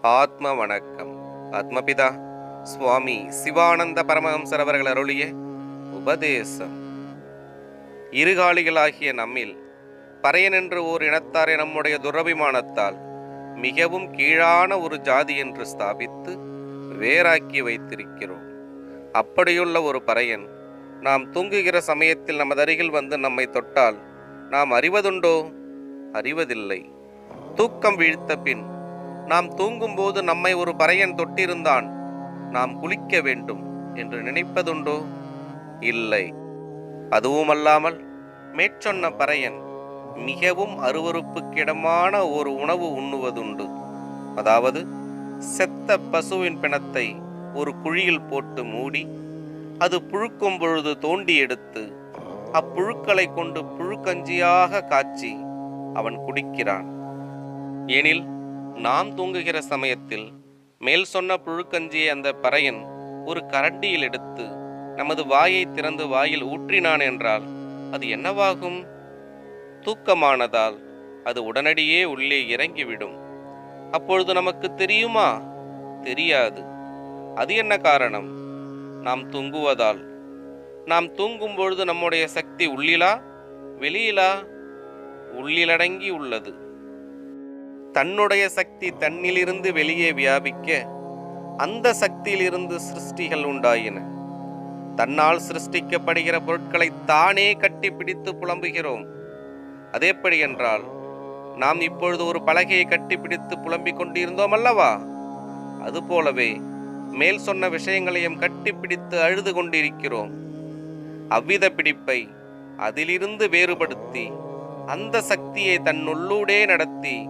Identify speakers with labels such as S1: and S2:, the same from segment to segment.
S1: ஆத்ம வணக்கம். ஆத்மபிதா சுவாமி சிவானந்த பரமஹம்சர் அவர்கள் அருளிய உபதேசம். இருகாலிகளாகிய நம்மில் பறையன் என்று ஓர் இனத்தாரை நம்முடைய துரபிமானத்தால் மிகவும் கீழான ஒரு ஜாதி என்று ஸ்தாபித்து வேறாக்கி வைத்திருக்கிறோம். அப்படியுள்ள ஒரு பறையன் நாம் தூங்குகிற சமயத்தில் நமது அருகில் வந்து நம்மை தொட்டால் நாம் அறிவதுண்டோ? அறிவதில்லை. தூக்கம் வீழ்த்த பின் நாம் தூங்கும்போது நம்மை ஒரு பறையன் தொட்டிருந்தான், நாம் குளிக்க வேண்டும் என்று நினைப்பதுண்டோ? இல்லை. அதுவுமல்லாமல் மேற்சொன்ன பறையன் மிகவும் அருவருப்புக்கிடமான ஒரு உணவு உண்ணுவதுண்டு. அதாவது செத்த பசுவின் பிணத்தை ஒரு குழியில் போட்டு மூடி அது புழுக்கும் பொழுது தோண்டி எடுத்து அப்புழுக்களை கொண்டு புழுக்கஞ்சியாக காய்ச்சி அவன் குடிக்கிறான். எனில் நாம் தூங்குகிற சமயத்தில் மேல் சொன்ன புழுக்கஞ்சியை அந்த பறையன் ஒரு கரண்டியில் எடுத்து நமது வாயை திறந்து வாயில் ஊற்றினான் என்றால் அது என்னவாகும்? தூக்கமானதால் அது உடனடியே உள்ளே இறங்கிவிடும். அப்பொழுது நமக்கு தெரியுமா? தெரியாது. அது என்ன காரணம்? நாம் தூங்குவதால். நாம் தூங்கும் பொழுது நம்முடைய சக்தி உள்ளிலா வெளியிலா? உள்ளிலடங்கி உள்ளது. தன்னுடைய சக்தி தன்னிலிருந்து வெளியே வியாபிக்க அந்த சக்தியிலிருந்து சிருஷ்டிகள் உண்டாயின. தன்னால் சிருஷ்டிக்கப்படுகிற பொருட்களை தானே கட்டி பிடித்து புலம்புகிறோம். அதேபடி என்றால் நாம் இப்பொழுது ஒரு பலகையை கட்டி பிடித்து புலம்பிக் கொண்டிருந்தோம் அல்லவா? அதுபோலவே மேல் சொன்ன விஷயங்களையும் கட்டி பிடித்து அழுது கொண்டிருக்கிறோம். அவ்வித பிடிப்பை அதிலிருந்து வேறுபடுத்தி அந்த சக்தியை தன்னுள்ளூடே நடத்தி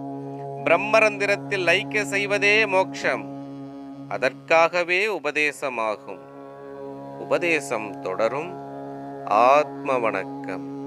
S1: பிரம்மரந்திரத்தில் ஐக்கிய செய்வதே மோட்சம். அதற்காகவே உபதேசமாகும். உபதேசம் தொடரும். ஆத்ம வணக்கம்.